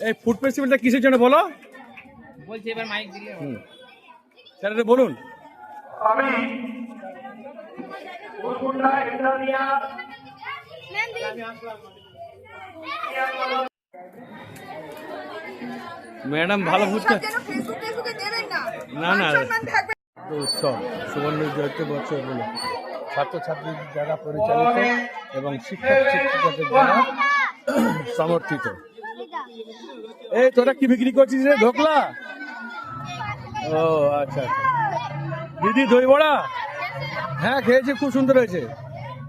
এই ফুড ফেস্টিভ্যালটা কিসের জন্য বলো? বলছি এবার মাইক দিলে স্যার বলুন। আমি উরকুন্ডা ইন্দ্রানিয়া ম্যাডাম ভালো ফুচকা না না উৎসব সুবর্ণ জয়ন্তী বছর হলো ছাত্রছাত্রীদের দ্বারা পরিচালিত এবং শিক্ষক শিক্ষিকাদের দ্বারা সমর্থিত। এই তোরা কি বিক্রি করছিস রে? ঢোকলা? ও আচ্ছা আচ্ছা। দিদি দই বড়া? হ্যাঁ খেয়েছি, খুব সুন্দর হয়েছে,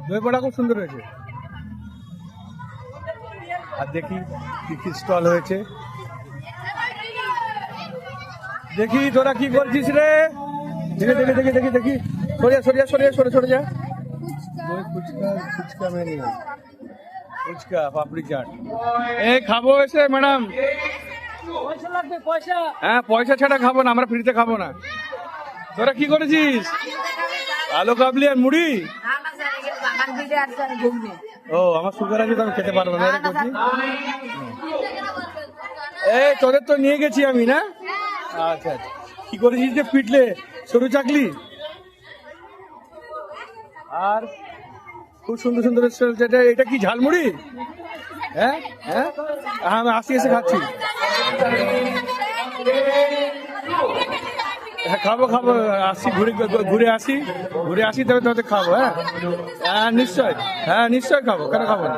দই বড়া খুব সুন্দর হয়েছে। আর দেখি কি কি স্টল হয়েছে, দেখি তোরা কি করছিস রে? দেখি দেখি দেখি দেখি দেখি সরিয়া সরিয়া সরিয়া সরে সরে যা। ফুচকা ফুচকা মেরে ফুচকা পাপড়ি চাট এই খাবো এসে ম্যাডাম। পয়সা লাগবে পয়সা। হ্যাঁ পয়সা ছাড়া খাবো না আমরা, ফ্রিতে খাবো না। তোরা কি করেছিস? আলু কাবলি আর মুড়ি? ও আমার সুগার আছে তো আমি খেতে পারবো না। এই তোদের তো নিয়ে গেছি আমি না। আচ্ছা আচ্ছা কি করেছিস যে পিটলে? সরু চাকলি আর খুব সুন্দর সুন্দর স্টল। এটা কি ঝালমুড়ি? হ্যাঁ হ্যাঁ আমি আসি এসে খাচ্ছি। হ্যাঁ খাবো খাবো, আসি ঘুরে ঘুরে আসি, ঘুরে আসি তবে তোদের খাবো। হ্যাঁ হ্যাঁ নিশ্চয়, হ্যাঁ নিশ্চয় খাবো, কেন খাবো না।